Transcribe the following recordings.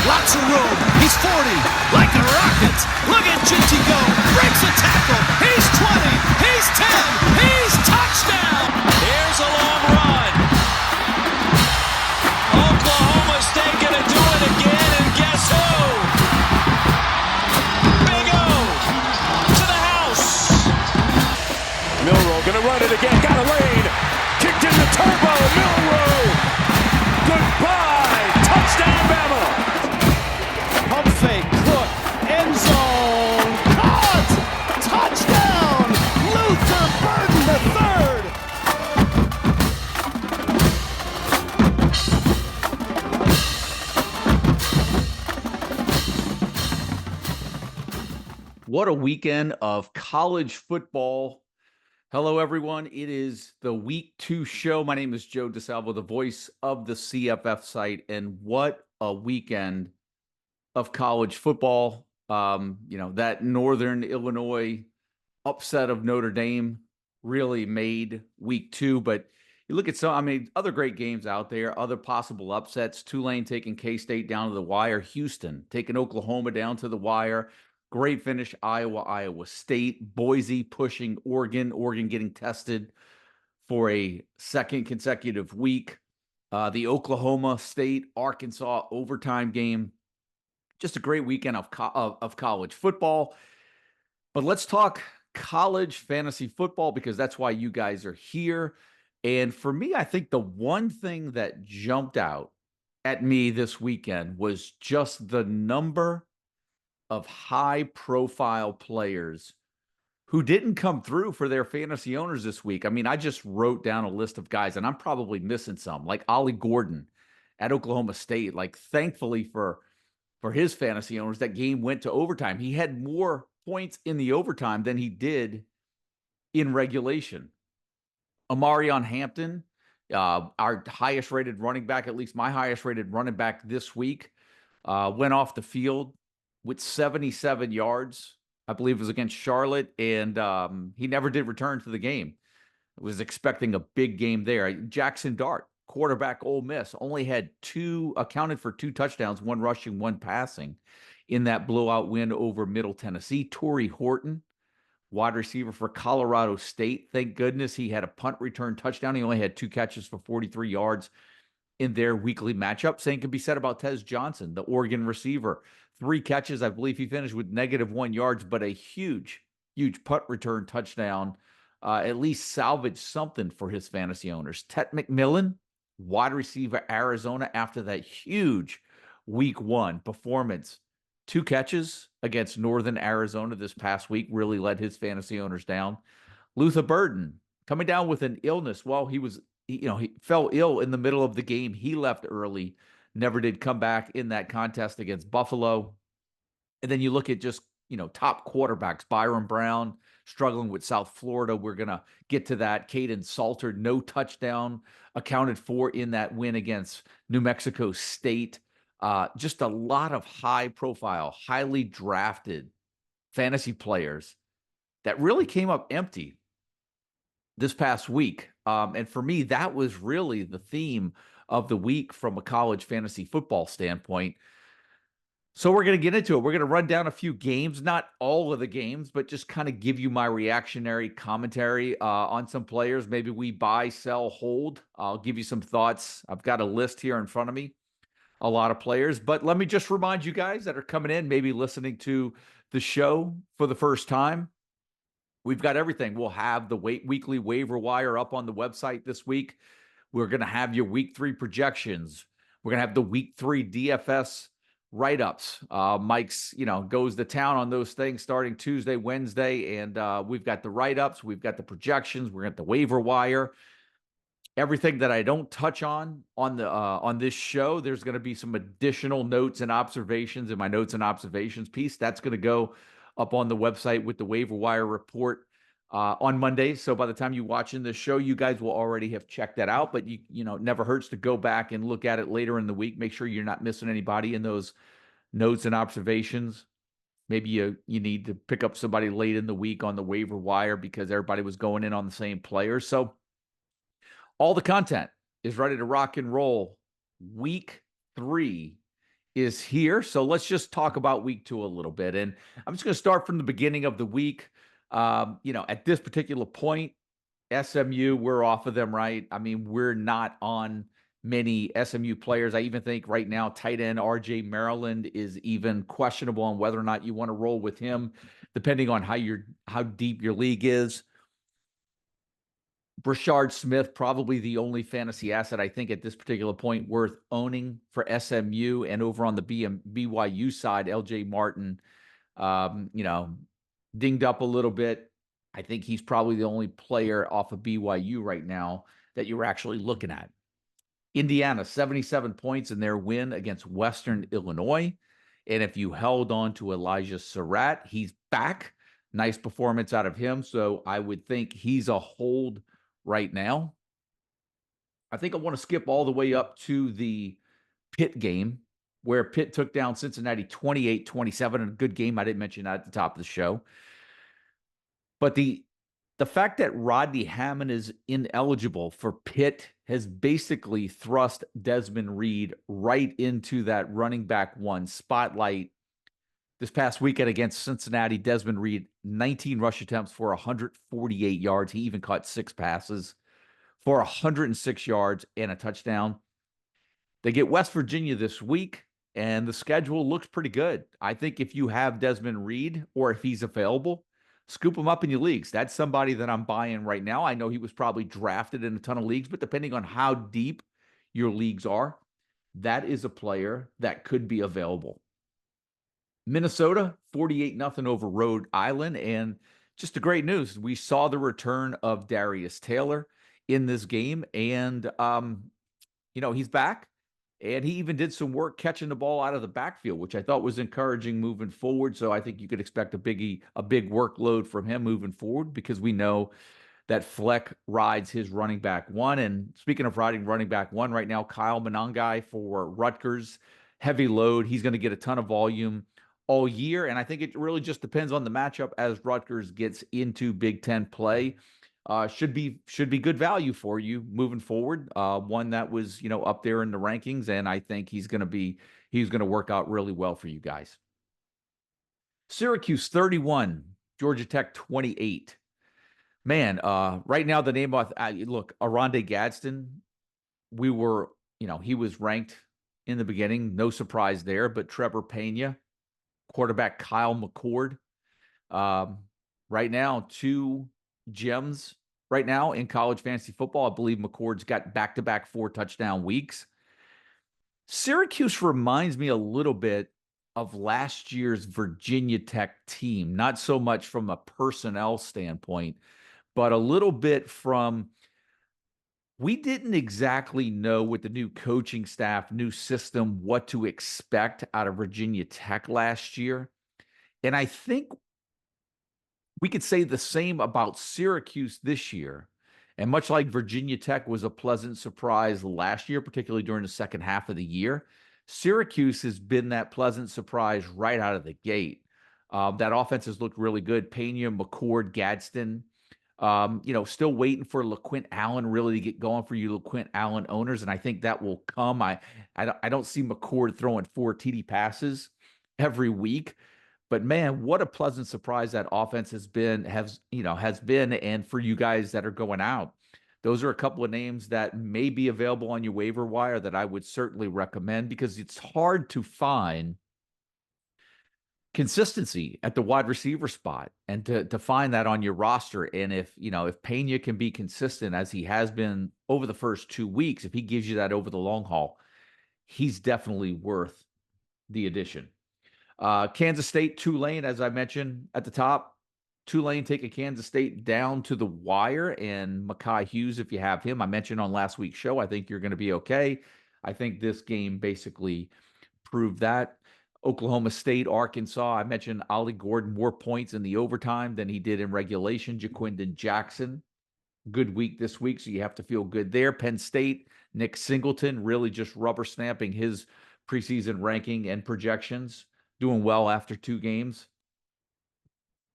Lots of room. He's 40. Like a rocket. Look at Jeanty go. Breaks a tackle. He's 20. He's 10. He's touchdown. Here's a long run. Oklahoma State gonna do it again, and guess who? Big O to the house. Milroe gonna run it again. Got a lane. Kicked in the turbo. Milroe. Goodbye. Touchdown, Bama. Pump fake. Cook. End zone. Caught. Touchdown. Luther Burden the third. What a weekend of college football. Hello, everyone. It is the Week 2 show. My name is Joe DeSalvo, the voice of the CFF site. And what a weekend of college football. That Northern Illinois upset of Notre Dame really made Week 2. But you look at other great games out there, other possible upsets. Tulane taking K-State down to the wire. Houston taking Oklahoma down to the wire. Great finish, Iowa State. Boise pushing Oregon getting tested for a second consecutive week. The Oklahoma State Arkansas overtime game. Just a great weekend of college football. But let's talk college fantasy football, because that's why you guys are here. And for me, I think the one thing that jumped out at me this weekend was just the number of high-profile players who didn't come through for their fantasy owners this week. I mean, I just wrote down a list of guys, and I'm probably missing some, like Ollie Gordon at Oklahoma State. Like, thankfully for his fantasy owners, that game went to overtime. He had more points in the overtime than he did in regulation. Amarion Hampton, our highest-rated running back, at least my highest-rated running back this week, went off the field with 77 yards. I believe it was against Charlotte, and he never did return to the game. I was expecting a big game there. Jackson Dart, quarterback Ole Miss, only had accounted for 2 touchdowns, 1 rushing, 1 passing in that blowout win over Middle Tennessee. Torrey Horton, wide receiver for Colorado State. Thank goodness he had a punt return touchdown. He only had 2 catches for 43 yards in their weekly matchup. Same can be said about Tez Johnson, the Oregon receiver. 3 catches. I believe he finished with -1 yards, but a huge punt return touchdown. At least salvaged something for his fantasy owners. Tet McMillan, wide receiver, Arizona, after that huge week 1 performance. 2 catches against Northern Arizona this past week really let his fantasy owners down. Luther Burden coming down with an illness. Well, he fell ill in the middle of the game. He left early, never did come back in that contest against Buffalo. And then you look at just, top quarterbacks. Byrum Brown struggling with South Florida. We're going to get to that. Kaidon Salter, no touchdown accounted for in that win against New Mexico State. Just a lot of high-profile, highly drafted fantasy players that really came up empty this past week. And for me, that was really the theme of the week from a college fantasy football standpoint. So we're going to get into it. We're going to run down a few games, not all of the games, but just kind of give you my reactionary commentary on some players. Maybe we buy, sell, hold. I'll give you some thoughts. I've got a list here in front of me, a lot of players. But let me just remind you guys that are coming in, maybe listening to the show for the first time. We've got everything. We'll have the weekly waiver wire up on the website this week. We're going to have your week 3 projections. We're going to have the week 3 DFS write-ups. Mike's, goes to town on those things starting Tuesday, Wednesday, and we've got the write-ups. We've got the projections. We're at the waiver wire. Everything that I don't touch on this show, there's going to be some additional notes and observations in my notes and observations piece. That's going to go up on the website with the waiver wire report on Monday. So by the time you're watching this show, you guys will already have checked that out. But it never hurts to go back and look at it later in the week. Make sure you're not missing anybody in those notes and observations. Maybe you need to pick up somebody late in the week on the waiver wire because everybody was going in on the same player. So all the content is ready to rock and roll. Week 3 is here. So let's just talk about week 2 a little bit. And I'm just going to start from the beginning of the week. At this particular point, SMU, we're off of them, right? I mean, we're not on many SMU players. I even think right now, tight end RJ Maryland is even questionable on whether or not you want to roll with him, depending on how deep your league is. Brashard Smith, probably the only fantasy asset I think at this particular point worth owning for SMU. And over on the BYU side, LJ Martin, dinged up a little bit. I think he's probably the only player off of BYU right now that you're actually looking at. Indiana, 77 points in their win against Western Illinois. And if you held on to Elijah Surratt, he's back. Nice performance out of him. So I would think he's a hold right now. I think I want to skip all the way up to the Pitt game, where Pitt took down Cincinnati 28-27. A good game. I didn't mention that at the top of the show. But the fact that Rodney Hammond is ineligible for Pitt has basically thrust Desmond Reed right into that running back one spotlight. This past weekend against Cincinnati, Desmond Reed, 19 rush attempts for 148 yards. He even caught 6 passes for 106 yards and a touchdown. They get West Virginia this week, and the schedule looks pretty good. I think if you have Desmond Reed, or if he's available, scoop him up in your leagues. That's somebody that I'm buying right now. I know he was probably drafted in a ton of leagues, but depending on how deep your leagues are, that is a player that could be available. Minnesota, 48-0 over Rhode Island. And just the great news, we saw the return of Darius Taylor in this game. And, he's back. And he even did some work catching the ball out of the backfield, which I thought was encouraging moving forward. So I think you could expect a big workload from him moving forward, because we know that Fleck rides his running back one. And speaking of riding running back one right now, Kyle Monangai for Rutgers, heavy load. He's going to get a ton of volume all year. And I think it really just depends on the matchup as Rutgers gets into Big Ten play. Should be good value for you moving forward. One that was, up there in the rankings. And I think he's going to work out really well for you guys. Syracuse 31, Georgia Tech 28. Man, right now the name of, look, Aronde Gadsden, he was ranked in the beginning. No surprise there, but Trevor Pena, quarterback Kyle McCord. Right now, 2 gems right now in college fantasy football. I believe McCord's got back-to-back 4-touchdown weeks. Syracuse reminds me a little bit of last year's Virginia Tech team, not so much from a personnel standpoint, but a little bit from, we didn't exactly know with the new coaching staff, new system, what to expect out of Virginia Tech last year. And I think we could say the same about Syracuse this year. And much like Virginia Tech was a pleasant surprise last year, particularly during the second half of the year, Syracuse has been that pleasant surprise right out of the gate. That offense has looked really good. Pena, McCord, Gadsden, still waiting for LaQuint Allen really to get going for you LaQuint Allen owners. And I think that will come. I don't see McCord throwing 4 TD passes every week. But man, what a pleasant surprise that offense has been. And for you guys that are going out, those are a couple of names that may be available on your waiver wire that I would certainly recommend, because it's hard to find consistency at the wide receiver spot and to find that on your roster. And if Pena can be consistent as he has been over the first 2 weeks, if he gives you that over the long haul, he's definitely worth the addition. Kansas State, Tulane, as I mentioned at the top, Tulane taking Kansas State down to the wire, and Mekhi Hughes, if you have him, I mentioned on last week's show, I think you're going to be okay. I think this game basically proved that. Oklahoma State, Arkansas, I mentioned Ollie Gordon, more points in the overtime than he did in regulation. Jaquindon Jackson, good week this week, so you have to feel good there. Penn State, Nick Singleton, really just rubber stamping his preseason ranking and projections. Doing well after 2 games.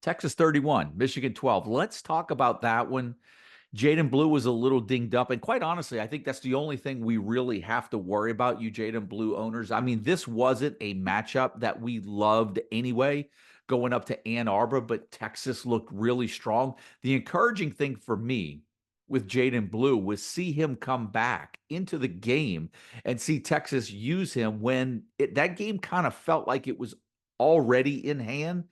Texas 31, Michigan 12. Let's talk about that one. Jaden Blue was a little dinged up, and quite honestly, I think that's the only thing we really have to worry about, you Jaden Blue owners. I mean, this wasn't a matchup that we loved anyway, going up to Ann Arbor, but Texas looked really strong. The encouraging thing for me with Jaden Blue was see him come back into the game and see Texas use him when that game kind of felt like it was already in hand.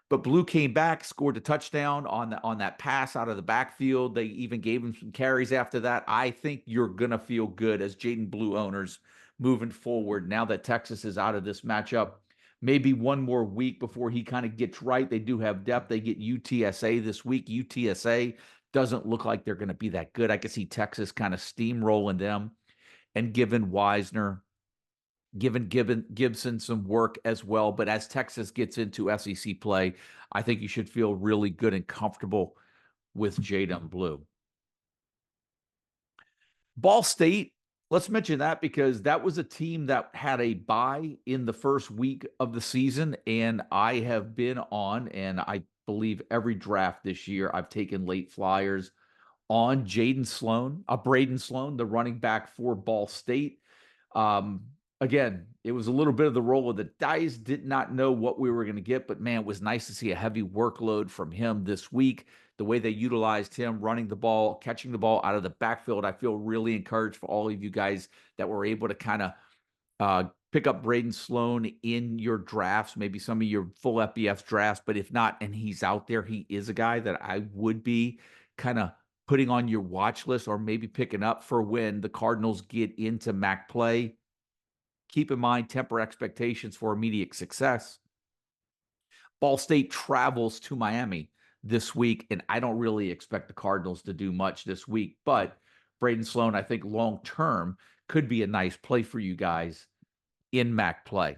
But Blue came back, scored a touchdown on that pass out of the backfield. They even gave him some carries after that. I think you're going to feel good as Jaden Blue owners moving forward now that Texas is out of this matchup. Maybe one more week before he kind of gets right. They do have depth. They get UTSA this week. UTSA doesn't look like they're going to be that good. I can see Texas kind of steamrolling them and giving Gibson some work as well. But as Texas gets into SEC play, I think you should feel really good and comfortable with Jaden Blue. Ball State, let's mention that because that was a team that had a bye in the first week of the season, and I have been on, and I believe every draft this year, I've taken late flyers on Braden Sloan, the running back for Ball State. Again, it was a little bit of the roll of the dice. Did not know what we were going to get, but man, it was nice to see a heavy workload from him this week. The way they utilized him, running the ball, catching the ball out of the backfield, I feel really encouraged for all of you guys that were able to kind of pick up Braden Sloan in your drafts, maybe some of your full FBS drafts, but if not, and he's out there, he is a guy that I would be kind of putting on your watch list or maybe picking up for when the Cardinals get into MAC play. Keep in mind, temper expectations for immediate success. Ball State travels to Miami this week, and I don't really expect the Cardinals to do much this week, but Braden Sloan, I think long-term could be a nice play for you guys in MAC play.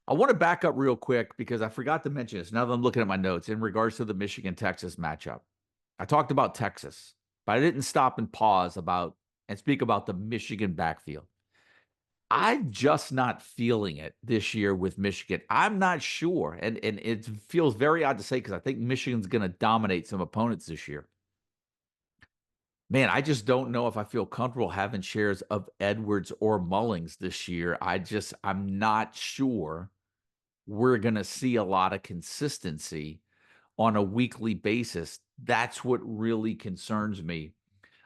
I want to back up real quick because I forgot to mention this. Now that I'm looking at my notes in regards to the Michigan-Texas matchup. I talked about Texas, but I didn't stop and pause and speak about the Michigan backfield. I'm just not feeling it this year with Michigan. I'm not sure, and it feels very odd to say because I think Michigan's going to dominate some opponents this year. Man, I just don't know if I feel comfortable having shares of Edwards or Mullings this year. I'm not sure we're going to see a lot of consistency on a weekly basis. That's what really concerns me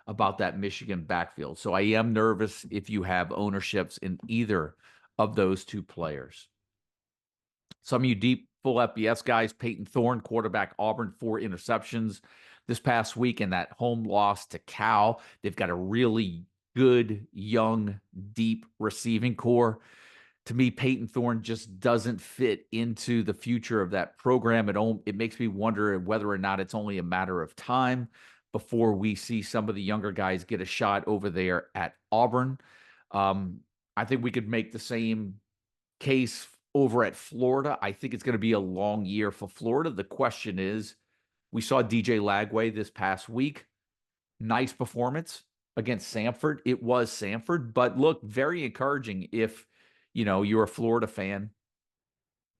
about that Michigan backfield. So I am nervous if you have ownerships in either of those two players. Some of you deep full FBS guys, Peyton Thorne, quarterback, Auburn, 4 interceptions this past week in that home loss to Cal. They've got a really good, young, deep receiving core. To me, Peyton Thorne just doesn't fit into the future of that program. It makes me wonder whether or not it's only a matter of time before we see some of the younger guys get a shot over there at Auburn. I think we could make the same case over at Florida. I think it's going to be a long year for Florida. The question is, we saw DJ Lagway this past week. Nice performance against Samford. It was Samford, but look, very encouraging if, you're a Florida fan.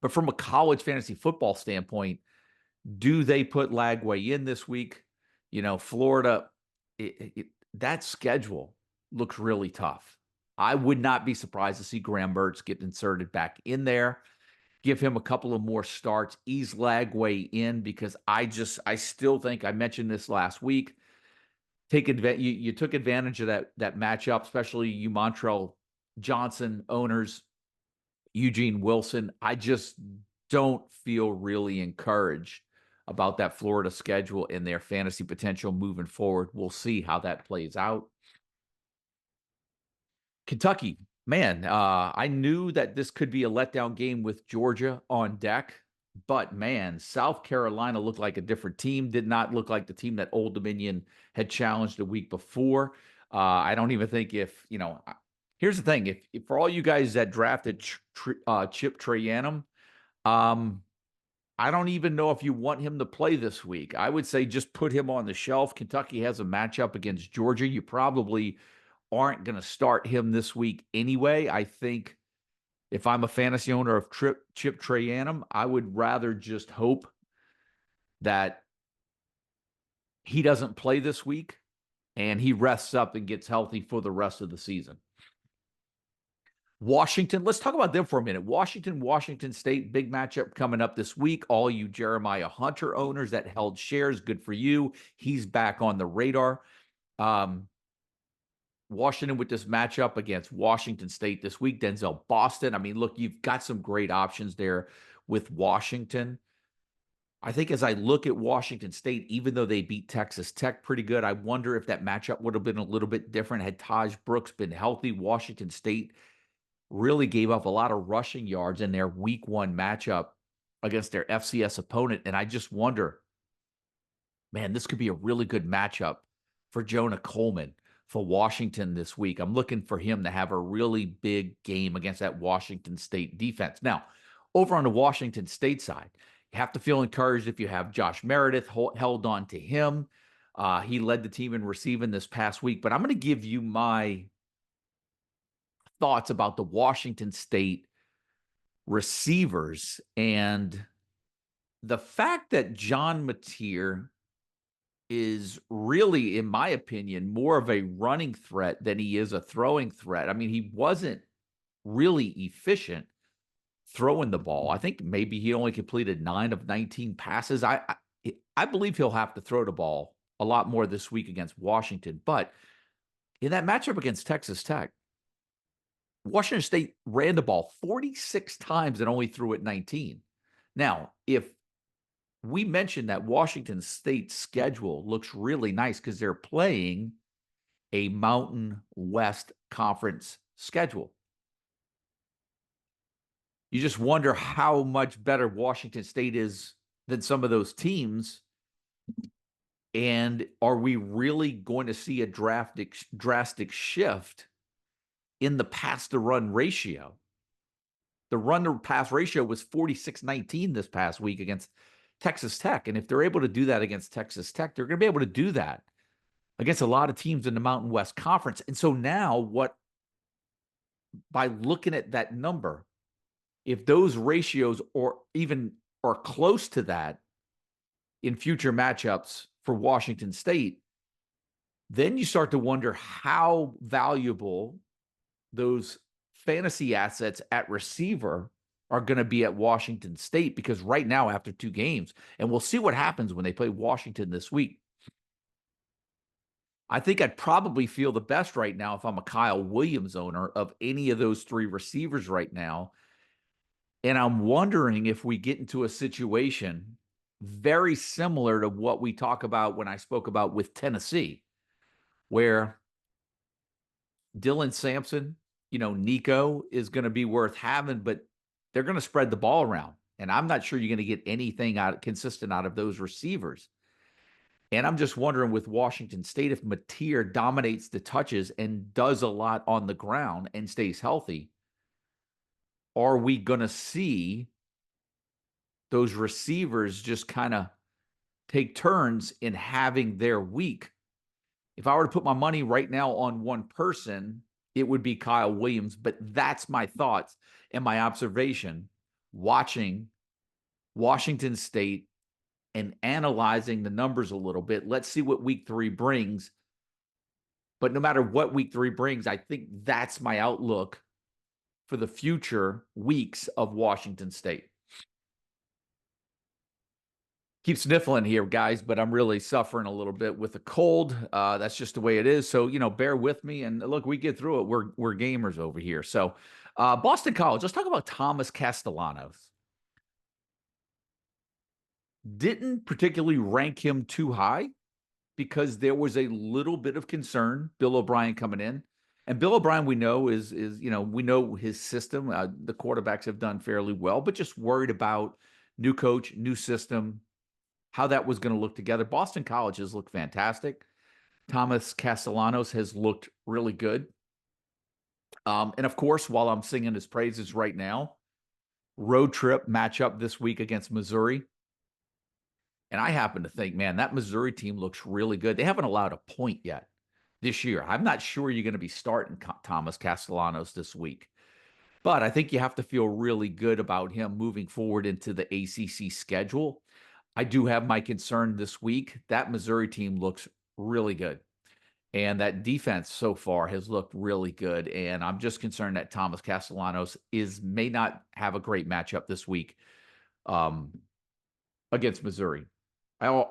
But from a college fantasy football standpoint, do they put Lagway in this week? Florida, that schedule looks really tough. I would not be surprised to see Graham Mertz get inserted back in there. Give him a couple of more starts, ease Lagway in, because I still think, I mentioned this last week, you took advantage of that matchup, especially you Montrell Johnson owners, Eugene Wilson. I just don't feel really encouraged about that Florida schedule and their fantasy potential moving forward. We'll see how that plays out. Kentucky, man, I knew that this could be a letdown game with Georgia on deck, but man, South Carolina looked like a different team, did not look like the team that Old Dominion had challenged the week before. I don't even think here's the thing, if for all you guys that drafted Chip Trayanum, I don't even know if you want him to play this week. I would say just put him on the shelf. Kentucky has a matchup against Georgia. You probably aren't going to start him this week anyway. I think if I'm a fantasy owner of Chip Trayanum, I would rather just hope that he doesn't play this week, and he rests up and gets healthy for the rest of the season. Washington, let's talk about them for a minute. Washington State, big matchup coming up this week. All you Jeremiah Hunter owners that held shares, good for you. He's back on the radar. Washington with this matchup against Washington State this week. Denzel Boston. I mean, look, you've got some great options there with Washington. I think as I look at Washington State, even though they beat Texas Tech pretty good, I wonder if that matchup would have been a little bit different had Taj Brooks been healthy. Washington State really gave up a lot of rushing yards in their week 1 matchup against their FCS opponent. And I just wonder, man, this could be a really good matchup for Jonah Coleman for Washington this week. I'm looking for him to have a really big game against that Washington State defense. Now, over on the Washington State side, you have to feel encouraged if you have Josh Meredith held on to him. He led the team in receiving this past week, but I'm going to give you my thoughts about the Washington State receivers and the fact that John Mateer is really, in my opinion, more of a running threat than he is a throwing threat. I mean, he wasn't really efficient throwing the ball. I think maybe he only completed 9 of 19 passes. I believe he'll have to throw the ball a lot more this week against Washington. But in that matchup against Texas Tech, Washington State ran the ball 46 times and only threw it 19. Now, if we mentioned that Washington State's schedule looks really nice because they're playing a Mountain West Conference schedule. You just wonder how much better Washington State is than some of those teams. And are we really going to see a drastic shift in the pass-to-run ratio? The run-to-pass ratio was 46-19 this past week against Texas Tech. And if they're able to do that against Texas Tech, they're going to be able to do that against a lot of teams in the Mountain West Conference. And so now by looking at that number, if those ratios or even are close to that in future matchups for Washington State, then you start to wonder how valuable those fantasy assets at receiver are going to be at Washington State, because right now, after 2 games, and we'll see what happens when they play Washington this week, I think I'd probably feel the best right now if I'm a Kyle Williams owner of any of those 3 receivers right now. And I'm wondering if we get into a situation very similar to what we talk about when I spoke about with Tennessee, where Dylan Sampson, Nico is going to be worth having, but they're going to spread the ball around. And I'm not sure you're going to get anything consistent out of those receivers. And I'm just wondering with Washington State, if Mateer dominates the touches and does a lot on the ground and stays healthy, are we going to see those receivers just kind of take turns in having their week? If I were to put my money right now on one person, it would be Kyle Williams. But that's my thoughts and my observation watching Washington State and analyzing the numbers a little bit. Let's see what week 3 brings. But no matter what week 3 brings, I think that's my outlook for the future weeks of Washington State. Keep sniffling here, guys, but I'm really suffering a little bit with a cold. That's just the way it is. So, bear with me. And look, we get through it. We're gamers over here. So, Boston College, let's talk about Thomas Castellanos. Didn't particularly rank him too high because there was a little bit of concern, Bill O'Brien coming in. And Bill O'Brien, we know, is we know his system. The quarterbacks have done fairly well, but just worried about new coach, new system, how that was going to look together. Boston College has looked fantastic. Thomas Castellanos has looked really good. And of course, while I'm singing his praises right now, road trip matchup this week against Missouri. And I happen to think, man, that Missouri team looks really good. They haven't allowed a point yet this year. I'm not sure you're going to be starting Thomas Castellanos this week. But I think you have to feel really good about him moving forward into the ACC schedule. I do have my concern this week. That Missouri team looks really good. And that defense so far has looked really good. And I'm just concerned that Thomas Castellanos may not have a great matchup this week against Missouri. I'm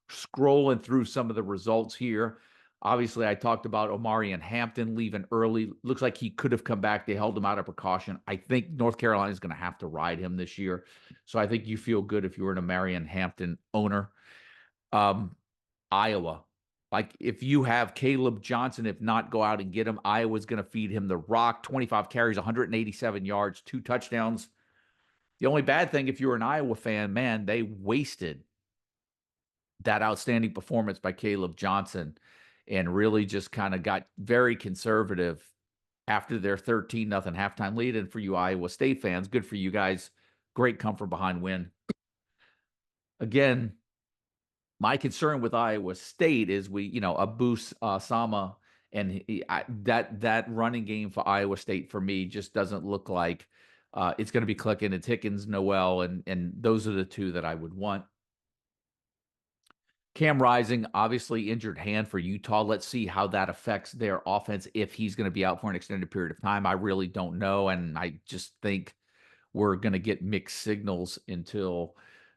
scrolling through some of the results here. Obviously, I talked about Omarion Hampton leaving early. Looks like he could have come back. They held him out of precaution. I think North Carolina is going to have to ride him this year. So I think you feel good if you were an Omarion Hampton owner. Iowa. Like, if you have Caleb Johnson, if not, go out and get him. Iowa's going to feed him the rock. 25 carries, 187 yards, 2 touchdowns. The only bad thing, if you're an Iowa fan, man, they wasted that outstanding performance by Caleb Johnson and really just kind of got very conservative after their 13-0 halftime lead. And for you Iowa State fans, good for you guys. Great comfort behind win. Again, my concern with Iowa State is Abu Sama, and that running game for Iowa State for me just doesn't look like it's going to be clicking. It's Hickens, Noel, and those are the two that I would want. Cam Rising, obviously injured hand for Utah. Let's see how that affects their offense if he's going to be out for an extended period of time. I really don't know, and I just think we're going to get mixed signals until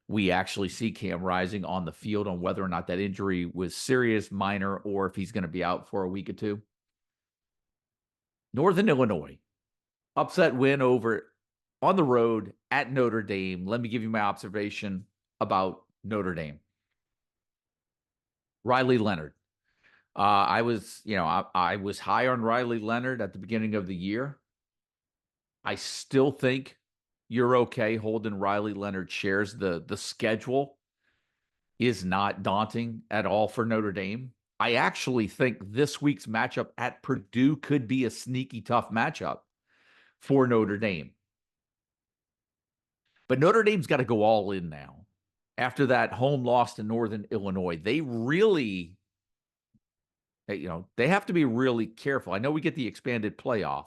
we actually see Cam Rising on the field on whether or not that injury was serious, minor, or if he's going to be out for a week or two. Northern Illinois, upset win over on the road at Notre Dame. Let me give you my observation about Notre Dame. Riley Leonard. I was high on Riley Leonard at the beginning of the year. I still think you're okay holding Riley Leonard shares. The schedule is not daunting at all for Notre Dame. I actually think this week's matchup at Purdue could be a sneaky tough matchup for Notre Dame. But Notre Dame's got to go all in now. After that home loss to Northern Illinois, they really, they have to be really careful. I know we get the expanded playoff,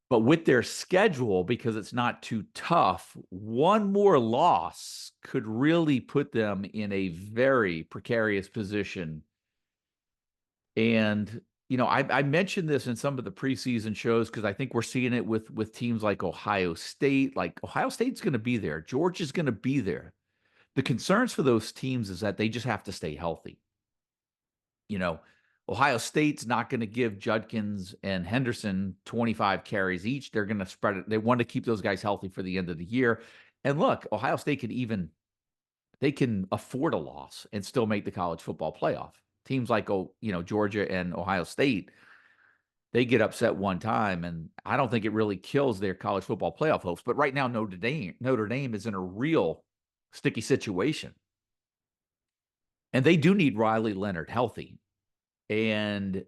but with their schedule, because it's not too tough, one more loss could really put them in a very precarious position. And, I mentioned this in some of the preseason shows because I think we're seeing it with teams like Ohio State. Like, Ohio State's going to be there. Georgia's going to be there. The concerns for those teams is that they just have to stay healthy. Ohio State's not going to give Judkins and Henderson 25 carries each. They're going to spread it. They want to keep those guys healthy for the end of the year. And look, Ohio State they can afford a loss and still make the college football playoff. Teams like, Georgia and Ohio State, they get upset one time, and I don't think it really kills their college football playoff hopes. But right now, Notre Dame is in a real sticky situation. And they do need Riley Leonard healthy. And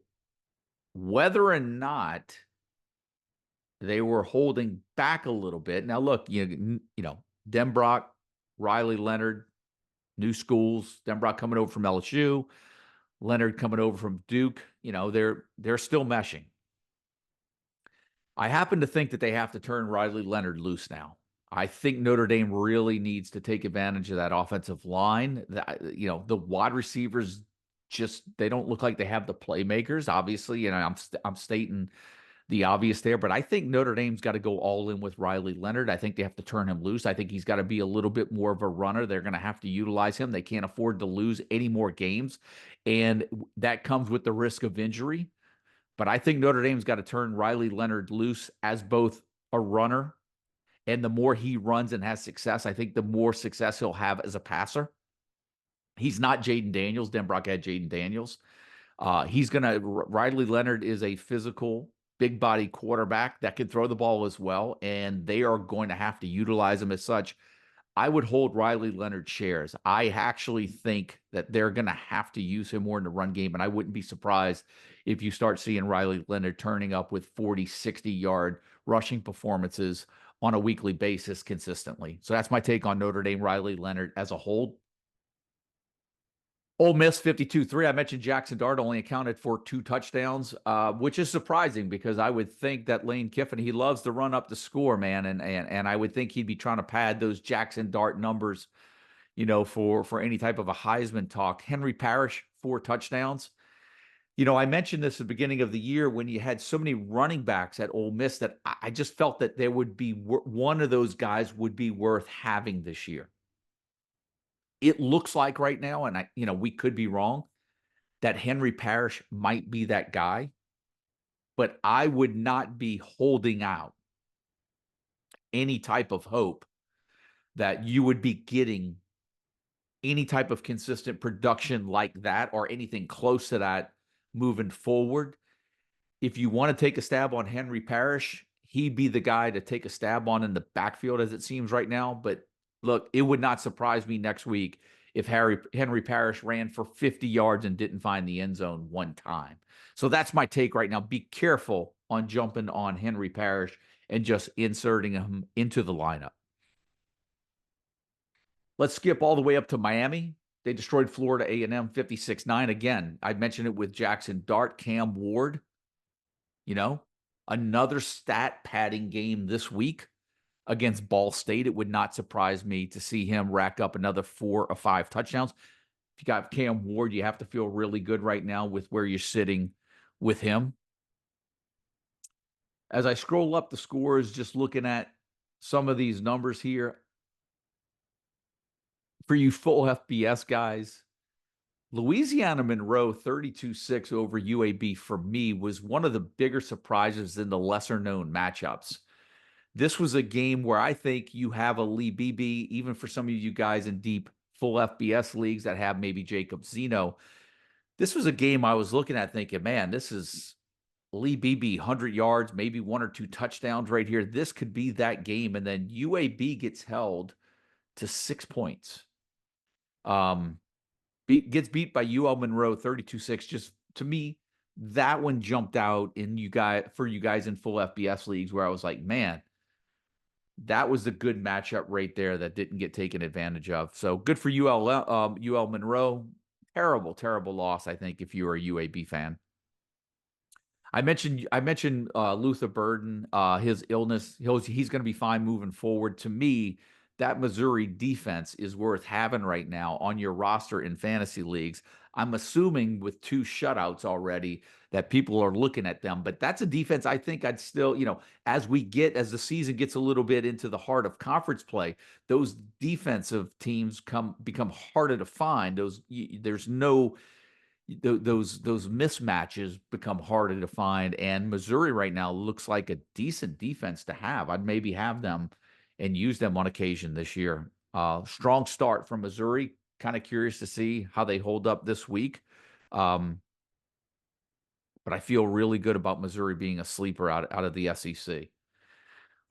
whether or not they were holding back a little bit. Now, look, Denbrock, Riley Leonard, new schools, Denbrock coming over from LSU, Leonard coming over from Duke, they're still meshing. I happen to think that they have to turn Riley Leonard loose now. I think Notre Dame really needs to take advantage of that offensive line. The wide receivers they don't look like they have the playmakers. Obviously, I'm stating the obvious there, but I think Notre Dame's got to go all in with Riley Leonard. I think they have to turn him loose. I think he's got to be a little bit more of a runner. They're going to have to utilize him. They can't afford to lose any more games, and that comes with the risk of injury. But I think Notre Dame's got to turn Riley Leonard loose as both a runner, and the more he runs and has success, I think the more success he'll have as a passer. He's not Jaden Daniels. Denbrock had Jaden Daniels. Riley Leonard is a physical, big body quarterback that can throw the ball as well, and they are going to have to utilize him as such. I would hold Riley Leonard shares. I actually think that they're going to have to use him more in the run game, and I wouldn't be surprised if you start seeing Riley Leonard turning up with 40, 60-yard rushing performances on a weekly basis consistently. So that's my take on Notre Dame, Riley Leonard as a whole. Ole Miss 52-3. I mentioned Jackson Dart only accounted for 2 touchdowns, which is surprising because I would think that Lane Kiffin, he loves to run up the score, man, and I would think he'd be trying to pad those Jackson Dart numbers, for any type of a Heisman talk. Henry Parrish, 4 touchdowns. I mentioned this at the beginning of the year when you had so many running backs at Ole Miss that I just felt that there would be one of those guys would be worth having this year. It looks like right now, and we could be wrong, that Henry Parrish might be that guy, but I would not be holding out any type of hope that you would be getting any type of consistent production like that or anything close to that moving forward. If you want to take a stab on Henry Parrish, he'd be the guy to take a stab on in the backfield as it seems right now. But look, it would not surprise me next week if Henry Parrish ran for 50 yards and didn't find the end zone one time. So that's my take right now. Be careful on jumping on Henry Parrish and just inserting him into the lineup. Let's skip all the way up to Miami. They destroyed Florida A&M 56-9. Again, I mentioned it with Jackson Dart, Cam Ward. Another stat padding game this week against Ball State. It would not surprise me to see him rack up another 4 or 5 touchdowns. If you got Cam Ward, you have to feel really good right now with where you're sitting with him. As I scroll up the scores, just looking at some of these numbers here, for you full FBS guys, Louisiana Monroe 32-6 over UAB for me was one of the bigger surprises in the lesser-known matchups. This was a game where I think you have a Lee Beebe, even for some of you guys in deep full FBS leagues that have maybe Jacob Zeno. This was a game I was looking at thinking, man, this is Lee Beebe, 100 yards, maybe 1 or 2 touchdowns right here. This could be that game. And then UAB gets held to 6 points. Gets beat by UL Monroe 32-6. Just to me, that one jumped out for you guys in full FBS leagues where I was like, man, that was a good matchup right there that didn't get taken advantage of. So good for UL Monroe. Terrible loss, I think, if you're a UAB fan. I mentioned Luther Burden, his illness. He's going to be fine moving forward. To me, that Missouri defense is worth having right now on your roster in fantasy leagues. I'm assuming with 2 shutouts already that people are looking at them, but that's a defense I think I'd still, as the season gets a little bit into the heart of conference play, those defensive teams become harder to find. Those mismatches become harder to find, and Missouri right now looks like a decent defense to have. I'd maybe have them and use them on occasion this year. Strong start from Missouri. Kind of curious to see how they hold up this week. But I feel really good about Missouri being a sleeper out of the SEC.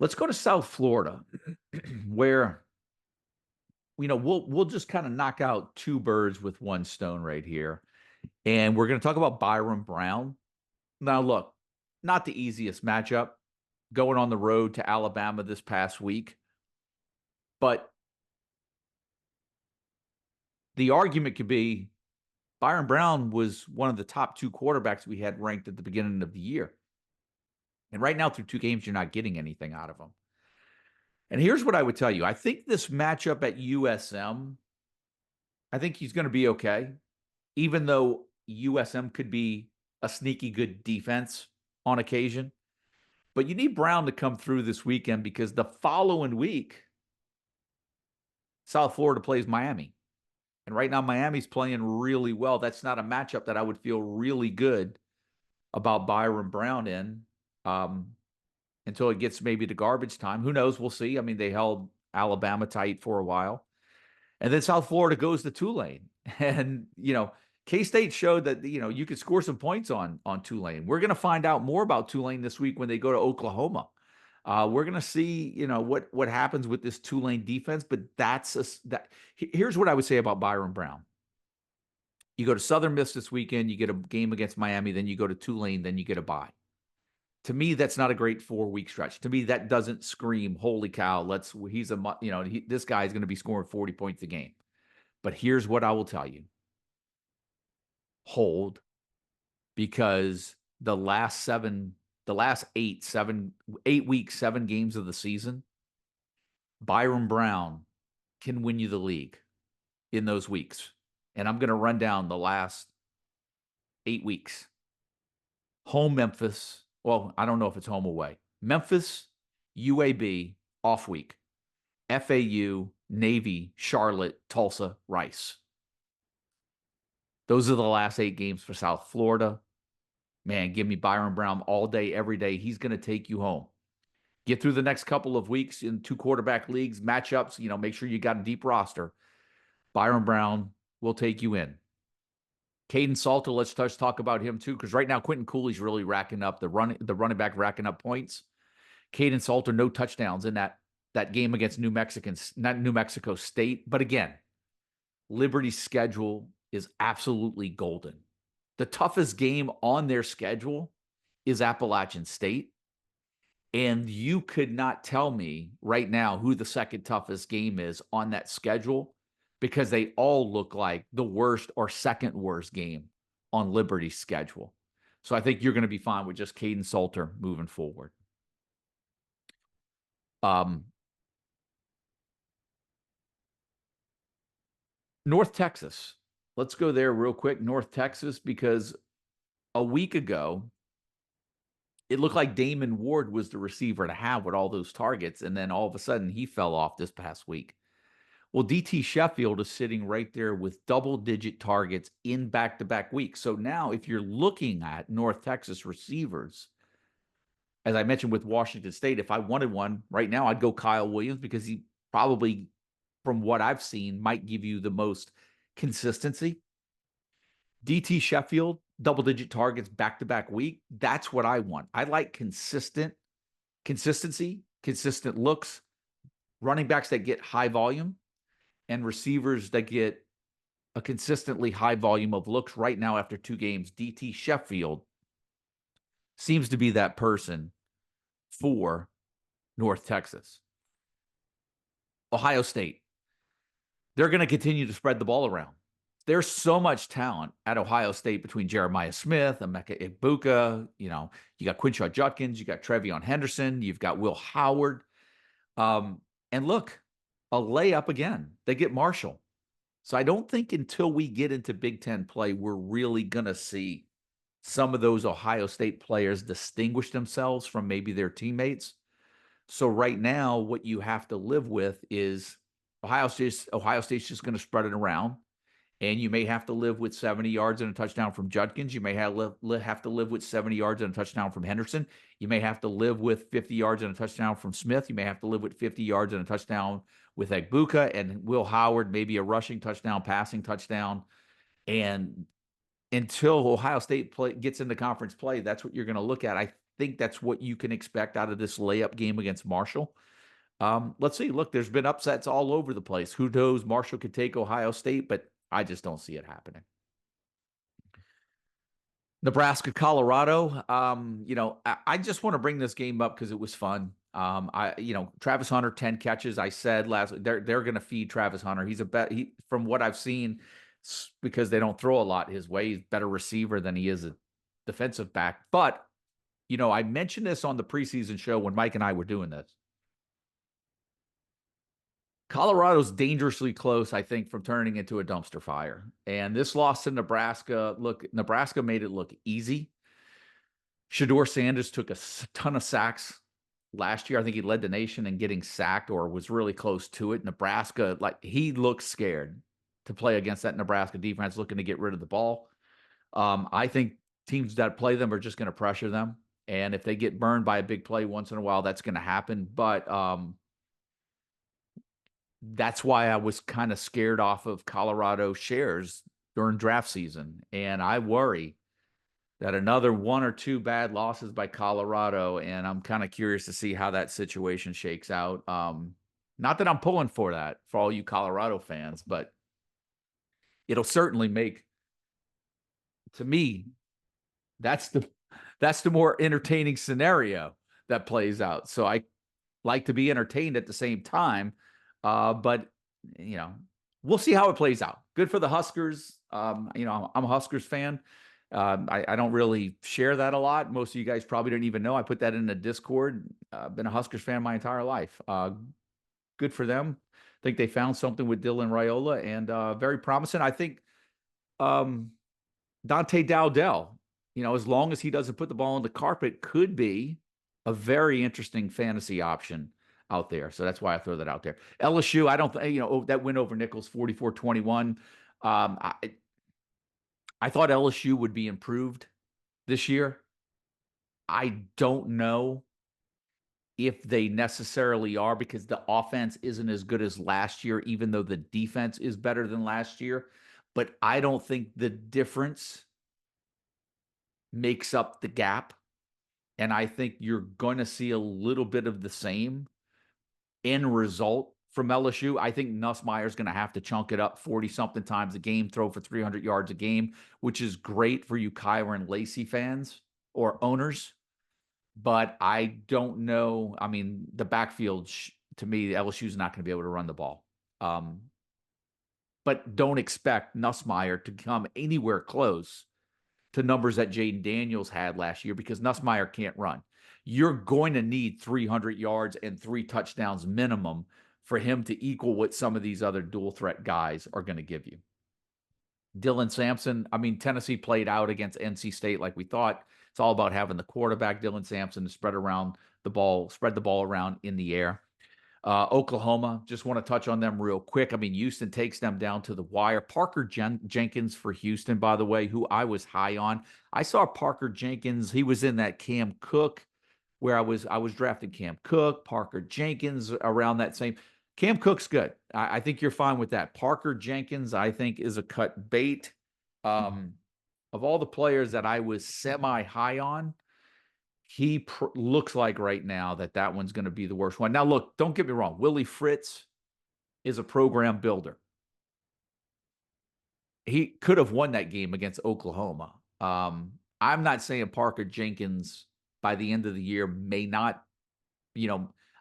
Let's go to South Florida, where we'll just kind of knock out 2 birds with 1 stone right here. And we're going to talk about Byrum Brown. Now, look, not the easiest matchup going on the road to Alabama this past week. But the argument could be Byrum Brown was one of the top 2 quarterbacks we had ranked at the beginning of the year. And right now, through 2 games, you're not getting anything out of him. And here's what I would tell you. I think this matchup at USM, I think he's going to be okay, even though USM could be a sneaky good defense on occasion. But you need Brown to come through this weekend because the following week, South Florida plays Miami. And right now, Miami's playing really well. That's not a matchup that I would feel really good about Byrum Brown in until it gets maybe to garbage time. Who knows? We'll see. I mean, they held Alabama tight for a while. And then South Florida goes to Tulane. And, K-State showed that, you could score some points on Tulane. We're going to find out more about Tulane this week when they go to Oklahoma. We're going to see, what happens with this Tulane defense, but here's what I would say about Byrum Brown. You go to Southern Miss this weekend, you get a game against Miami, then you go to Tulane, then you get a bye. To me, that's not a great 4-week stretch. To me, that doesn't scream, holy cow, this guy is going to be scoring 40 points a game. But here's what I will tell you. hold because the last 8 weeks, 7 games of the season, Byrum Brown can win you the league in those weeks. And I'm going to run down the last 8 weeks. Home Memphis. Well, I don't know if it's home away. Memphis, UAB, off week. FAU, Navy, Charlotte, Tulsa, Rice. Those are the last 8 games for South Florida. Man, give me Byrum Brown all day, every day. He's going to take you home. Get through the next couple of weeks in 2 quarterback leagues, matchups, make sure you got a deep roster. Byrum Brown will take you in. Kaidon Salter, let's talk about him too, because right now Quentin Cooley's really racking up the running back racking up points. Kaidon Salter, no touchdowns in that game against New Mexico State. But again, Liberty's schedule is absolutely golden. The toughest game on their schedule is Appalachian State. And you could not tell me right now who the second toughest game is on that schedule, because they all look like the worst or second worst game on Liberty's schedule. So I think you're going to be fine with just Kaidon Salter moving forward. North Texas. Let's go there real quick. North Texas, because a week ago, it looked like Damon Ward was the receiver to have with all those targets, and then all of a sudden he fell off this past week. Well, DT Sheffield is sitting right there with double-digit targets in back-to-back weeks. So now if you're looking at North Texas receivers, as I mentioned with Washington State, if I wanted one right now, I'd go Kyle Williams, because he probably, from what I've seen, might give you the most consistency. DT Sheffield, double-digit targets back-to-back week. That's what I want. I like consistency, consistent looks, running backs that get high volume, and receivers that get a consistently high volume of looks. Right now, after 2 games, DT Sheffield seems to be that person for North Texas. Ohio State. They're going to continue to spread the ball around. There's so much talent at Ohio State between Jeremiah Smith, Emeka Egbuka, you got Quinshon Judkins, you got Trevion Henderson, you've got Will Howard. And look, a layup again. They get Marshall. So I don't think until we get into Big Ten play, we're really going to see some of those Ohio State players distinguish themselves from maybe their teammates. So right now, what you have to live with is Ohio State's just going to spread it around. And you may have to live with 70 yards and a touchdown from Judkins. You may have to live with 70 yards and a touchdown from Henderson. You may have to live with 50 yards and a touchdown from Smith. You may have to live with 50 yards and a touchdown with Egbuka and Will Howard, maybe a rushing touchdown, passing touchdown. And until Ohio State gets into conference play, that's what you're going to look at. I think that's what you can expect out of this layup game against Marshall. Let's see. Look, there's been upsets all over the place. Who knows? Marshall could take Ohio State, but I just don't see it happening. Nebraska, Colorado. I just want to bring this game up because it was fun. Travis Hunter, 10 catches. I said they're going to feed Travis Hunter. He's from what I've seen, because they don't throw a lot his way. He's a better receiver than he is a defensive back. But, I mentioned this on the preseason show when Mike and I were doing this. Colorado's dangerously close, I think, from turning into a dumpster fire. And this loss to Nebraska, Nebraska made it look easy. Shedeur Sanders took a ton of sacks last year. I think he led the nation in getting sacked or was really close to it. Nebraska, he looked scared to play against that Nebraska defense, looking to get rid of the ball. I think teams that play them are just going to pressure them. And if they get burned by a big play once in a while, that's going to happen. But that's why I was kind of scared off of Colorado shares during draft season. And I worry that another 1 or 2 bad losses by Colorado, and I'm kind of curious to see how that situation shakes out. Not that I'm pulling for that for all you Colorado fans, but it'll certainly make, to me, that's the more entertaining scenario that plays out. So I like to be entertained at the same time. But we'll see how it plays out. Good for the Huskers. I'm a Huskers fan. I don't really share that a lot. Most of you guys probably don't even know. I put that in the Discord. Been a Huskers fan my entire life. Good for them. I think they found something with Dylan Raiola, and very promising. I think Dante Dowdell, as long as he doesn't put the ball on the carpet, could be a very interesting fantasy option out there. So that's why I throw that out there. LSU, I don't think, that win over Nichols, 44-21. I thought LSU would be improved this year. I don't know if they necessarily are, because the offense isn't as good as last year, even though the defense is better than last year. But I don't think the difference makes up the gap. And I think you're going to see a little bit of the same end result from LSU. I think Nussmeier's going to have to chunk it up 40-something times a game, throw for 300 yards a game, which is great for you Kyron Lacy fans or owners. But I don't know. I mean, the backfield, to me, LSU's not going to be able to run the ball. But don't expect Nussmeier to come anywhere close to numbers that Jaden Daniels had last year, because Nussmeier can't run. You're going to need 300 yards and 3 touchdowns minimum for him to equal what some of these other dual threat guys are going to give you. Dylan Sampson, Tennessee played out against NC State like we thought. It's all about having the quarterback, Dylan Sampson, to spread the ball around in the air. Oklahoma, just want to touch on them real quick. Houston takes them down to the wire. Parker Jenkins for Houston, by the way, who I was high on. I saw Parker Jenkins. He was in that Cam Cook, where I was drafting Cam Cook, Parker Jenkins around that same. Cam Cook's good. I think you're fine with that. Parker Jenkins, I think, is a cut bait. Of all the players that I was semi-high on, he looks like right now that one's going to be the worst one. Now, look, don't get me wrong. Willie Fritz is a program builder. He could have won that game against Oklahoma. I'm not saying Parker Jenkins by the end of the year may not,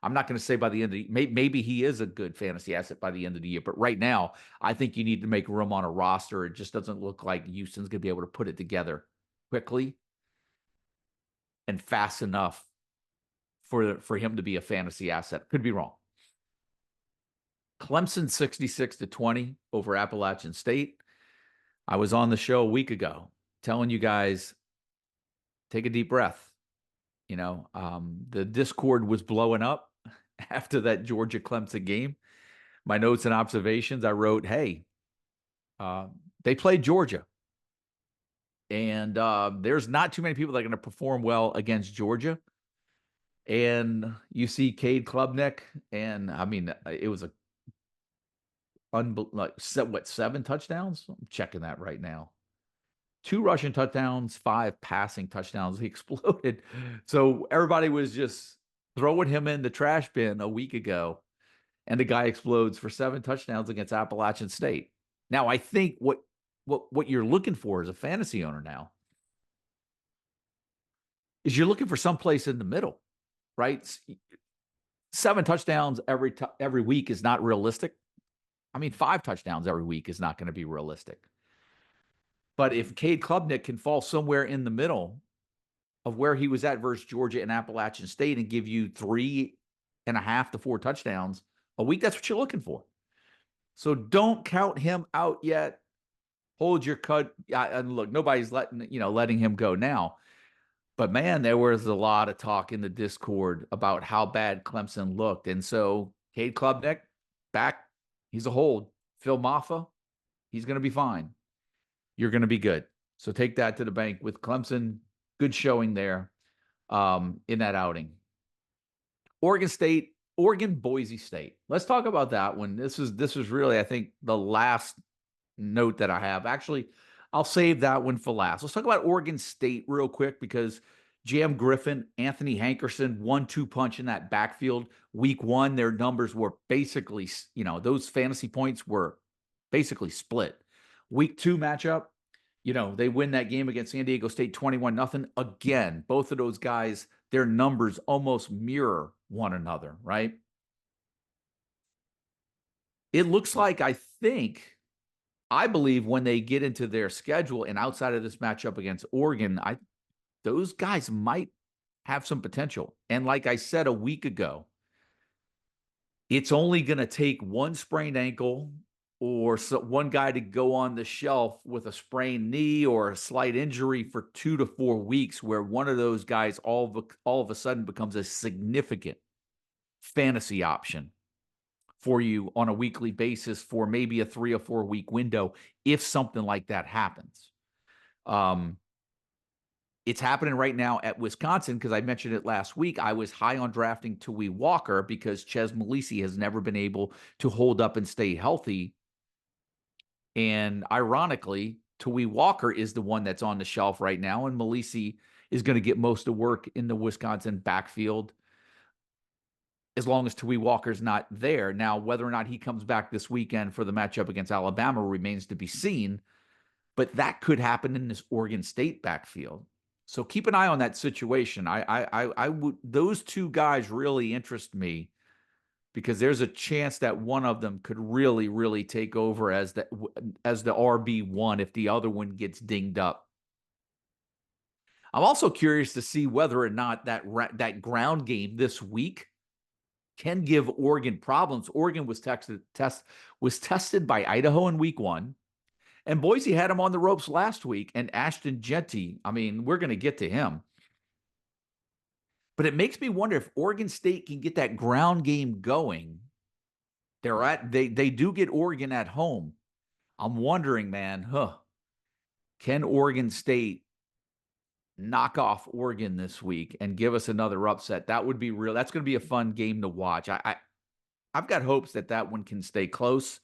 I'm not going to say by the end of the year, maybe he is a good fantasy asset by the end of the year. But right now, I think you need to make room on a roster. It just doesn't look like Houston's going to be able to put it together quickly and fast enough for him to be a fantasy asset. Could be wrong. Clemson 66-20 over Appalachian State. I was on the show a week ago telling you guys, take a deep breath. The Discord was blowing up after that Georgia-Clemson game. My notes and observations, I wrote, hey, they played Georgia. And there's not too many people that are going to perform well against Georgia. And you see Cade Klubnik, and it was a 7 touchdowns? I'm checking that right now. 2 rushing touchdowns, 5 passing touchdowns. He exploded. So everybody was just throwing him in the trash bin a week ago, and the guy explodes for 7 touchdowns against Appalachian State. Now, I think what you're looking for as a fantasy owner now is you're looking for someplace in the middle, right? 7 touchdowns every week is not realistic. 5 touchdowns every week is not going to be realistic. But if Cade Klubnik can fall somewhere in the middle of where he was at versus Georgia and Appalachian State and give you 3.5 to 4 touchdowns a week, that's what you're looking for. So don't count him out yet. Hold your cut. And look, nobody's letting him go now. But man, there was a lot of talk in the Discord about how bad Clemson looked. And so Cade Klubnik back, he's a hold. Phil Maffa, he's going to be fine. You're going to be good. So take that to the bank with Clemson. Good showing there in that outing. Oregon, Boise State. Let's talk about that one. This is really, I think, the last note that I have. Actually, I'll save that one for last. Let's talk about Oregon State real quick, because Jam Griffin, Anthony Hankerson, 1-2 punch in that backfield. Week 1, their numbers were basically, those fantasy points were basically split. Week 2 matchup, they win that game against San Diego State 21-0. Again, both of those guys, their numbers almost mirror one another, right? It looks like, I think, I believe when they get into their schedule and outside of this matchup against Oregon, those guys might have some potential. And like I said a week ago, it's only going to take one sprained ankle or one guy to go on the shelf with a sprained knee or a slight injury for 2 to 4 weeks, where one of those guys all of a sudden becomes a significant fantasy option for you on a weekly basis for maybe a 3 or 4 week window if something like that happens. It's happening right now at Wisconsin because I mentioned it last week. I was high on drafting Tui Walker because Ches Malisi has never been able to hold up and stay healthy. And ironically, Tui Walker is the one that's on the shelf right now, and Malisi is going to get most of the work in the Wisconsin backfield as long as Tui Walker's not there. Now, whether or not he comes back this weekend for the matchup against Alabama remains to be seen, but that could happen in this Oregon State backfield. So keep an eye on that situation. I would, those two guys really interest me because there's a chance that one of them could really, really take over as the RB1 if the other one gets dinged up. I'm also curious to see whether or not that ground game this week can give Oregon problems. Oregon was tested by Idaho in week 1. And Boise had him on the ropes last week. And Ashton Jeanty, I mean, we're going to get to him. But it makes me wonder if Oregon State can get that ground game going. They do get Oregon at home. I'm wondering, man, can Oregon State knock off Oregon this week and give us another upset? That would be real. That's going to be a fun game to watch. I've got hopes that one can stay close.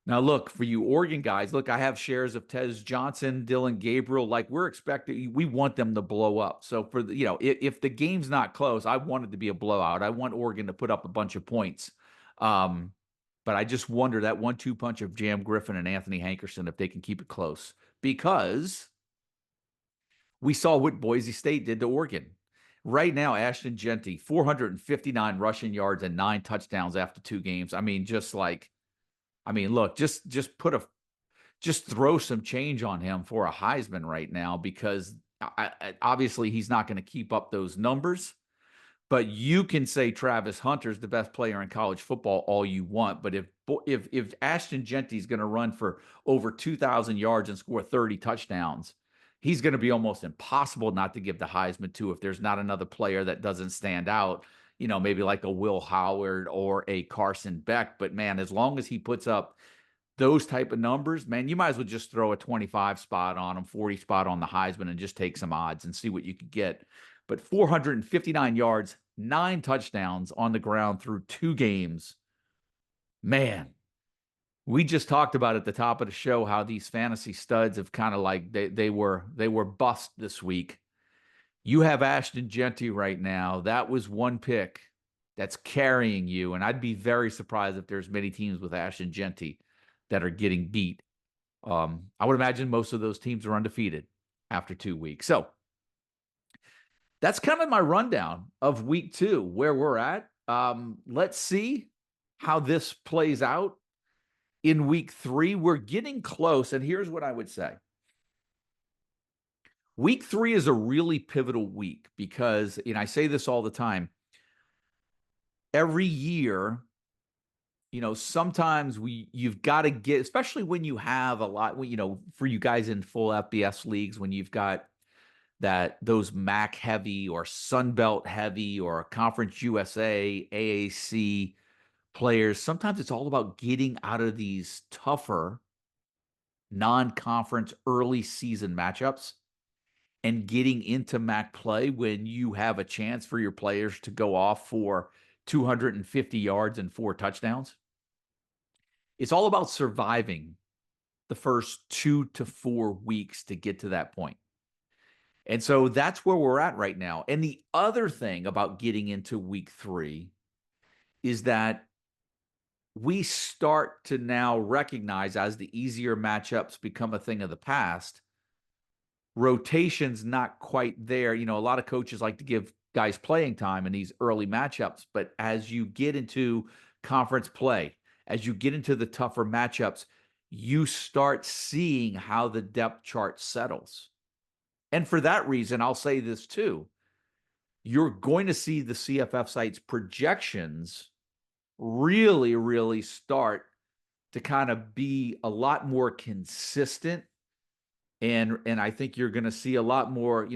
Now, look, for you Oregon guys, look, I have shares of Tez Johnson, Dylan Gabriel. Like, we want them to blow up. So, if the game's not close, I want it to be a blowout. I want Oregon to put up a bunch of points. But I just wonder that 1-2 punch of Jam Griffin and Anthony Hankerson, if they can keep it close. Because we saw what Boise State did to Oregon. Right now, Ashton Jeanty, 459 rushing yards and 9 touchdowns after 2 games. I mean, look, just throw some change on him for a Heisman right now, because obviously he's not going to keep up those numbers. But you can say Travis Hunter's the best player in college football all you want, but if Ashton Jeanty's going to run for over 2,000 yards and score 30 touchdowns, he's going to be almost impossible not to give the Heisman to if there's not another player that doesn't stand out. Maybe like a Will Howard or a Carson Beck. But, man, as long as he puts up those type of numbers, man, you might as well just throw a 25 spot on him, 40 spot on the Heisman, and just take some odds and see what you could get. But 459 yards, 9 touchdowns on the ground through 2 games. Man, we just talked about at the top of the show how these fantasy studs have kind of like they were bust this week. You have Ashton Jeanty right now. That was one pick that's carrying you, and I'd be very surprised if there's many teams with Ashton Jeanty that are getting beat. I would imagine most of those teams are undefeated after 2 weeks. So that's kind of my rundown of week 2, where we're at. Let's see how this plays out in week 3. We're getting close, and here's what I would say. Week 3 is a really pivotal week because, and I say this all the time, every year, sometimes you've got to get, especially when you have a lot, for you guys in full FBS leagues, when you've got those MAC heavy or Sun Belt heavy or Conference USA, AAC players, sometimes it's all about getting out of these tougher non-conference early season matchups and getting into MAC play when you have a chance for your players to go off for 250 yards and 4 touchdowns. It's all about surviving the first 2 to 4 weeks to get to that point. And so that's where we're at right now. And the other thing about getting into week 3 is that we start to now recognize, as the easier matchups become a thing of the past, rotation's not quite there. A lot of coaches like to give guys playing time in these early matchups, but as you get into conference play, as you get into the tougher matchups, you start seeing how the depth chart settles. And for that reason, I'll say this too. You're going to see the CFF Site's projections really, really start to kind of be a lot more consistent. And I think you're going to see a lot more,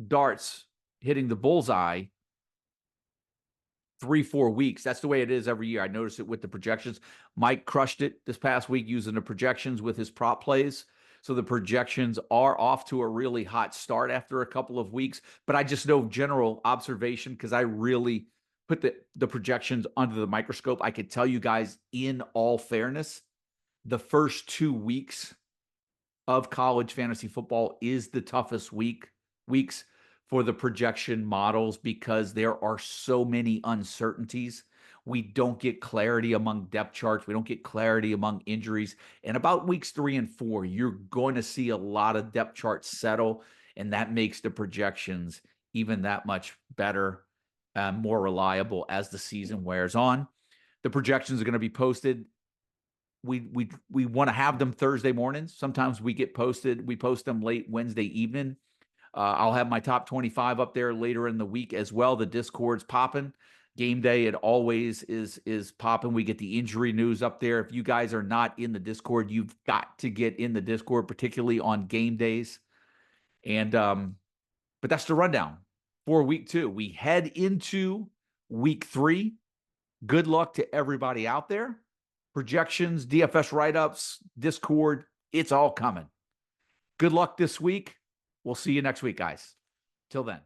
darts hitting the bullseye 3-4 weeks. That's the way it is every year. I noticed it with the projections. Mike crushed it this past week using the projections with his prop plays. So the projections are off to a really hot start after a couple of weeks. But I just know general observation, because I really put the projections under the microscope. I could tell you guys, in all fairness, the first 2 weeks of college fantasy football is the toughest weeks for the projection models, because there are so many uncertainties. We don't get clarity among depth charts. We don't get clarity among injuries. And about weeks 3 and 4, you're going to see a lot of depth charts settle, and that makes the projections even that much better, more reliable as the season wears on. The projections are going to be posted. We want to have them Thursday mornings. Sometimes we post them late Wednesday evening. I'll have my top 25 up there later in the week as well. The Discord's popping. Game day, it always is popping. We get the injury news up there. If you guys are not in the Discord, you've got to get in the Discord, particularly on game days. And but that's the rundown for week 2. We head into week 3. Good luck to everybody out there. Projections, DFS write-ups, Discord, it's all coming. Good luck this week. We'll see you next week, guys. Till then.